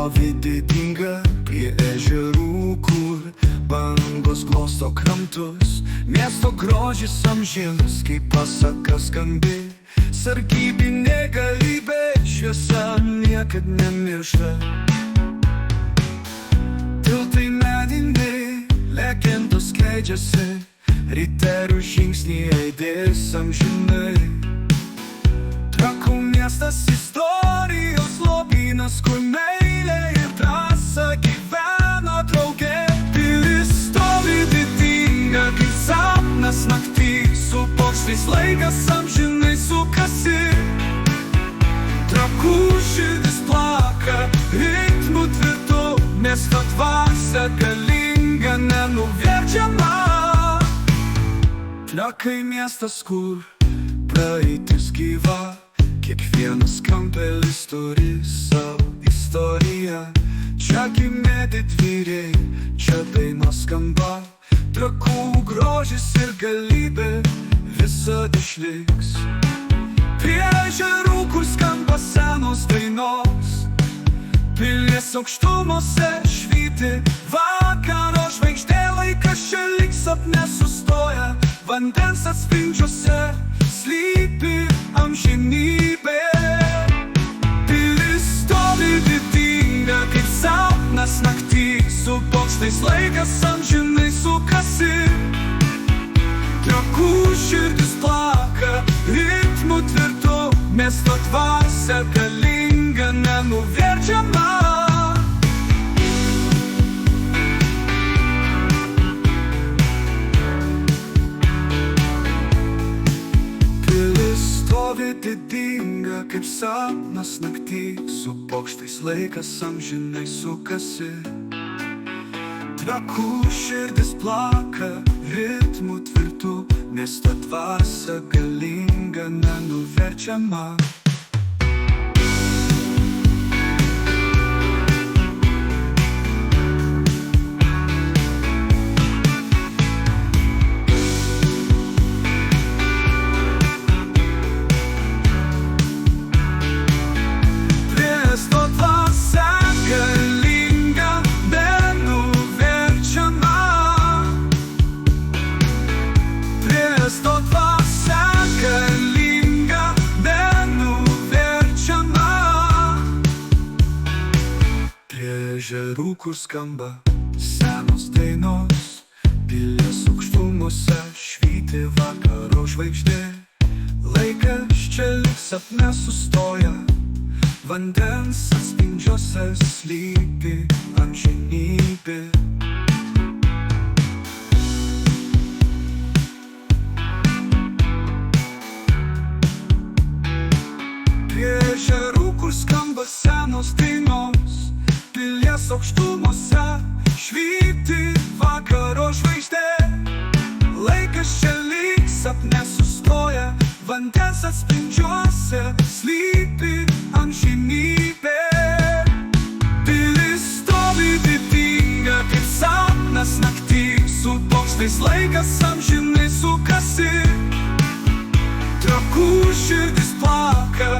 stovi didinga prie ežerų, kur bangos glosto krantus. Miesto grožis amžinas, kaip pasaka skambi, sargybinė galybė, šviesa niekad nemiršta. Tiltai mediniai, legendos skleidžiasi, riterių žingsniai aidės amžinai. Trakų miestas istorijos lobynas, kur meilė ir drąsa gyvena drauge. Pilis stovi didinga kaip sapnas naktį, su bokštais laikas amžinai sukasi. Trakų širdis plaka ritmu tvirtu, miesto dvasia galinga, nenuverčiama. Trakai miestas, kur praeitis gyva, kiekvienas kampelis turi savo istoriją. Čia gimė didvyriai, čia dainos skamba, trakų grožis ir galybė visad išliks. Prie ežerų, kur skamba senos dainos, pilies aukštumose švyti vakaro žvaigždė. Laikas čia lyg sapne sustoja, vandens atspindžiuose slypi amžinybė. Pilis stovi didinga kaip sapnas naktį, su bokštais laikas amžinai sukasi. Trakų širdis plaka ritmu tvirtu, miesto dvasia galinga, nenuverčiama. Stovi didinga kaip sapnas naktį, su bokštais laikas amžinai sukasi. Trakų širdis plaka ritmu tvirtu, miesto dvasia galinga, nenuverčiama. Ežerų, kur skamba senos dainos, pilies aukštumose švyti vakaro žvaigždė. Laikas čia lyg sapne sustoja, vandens atspindžiuose slypi amžinybė. Prie ežerų, kur skamba senos dainos, pilies aukštumose švyti vakaro žvaigždė. Laikas čia lyg sapne sustoja, vandens atspindžiuose slypi amžinybė. Pilis stovi didinga kaip sapnas naktį, su bokštais laikas amžinai sukasi. Trakų širdis plaka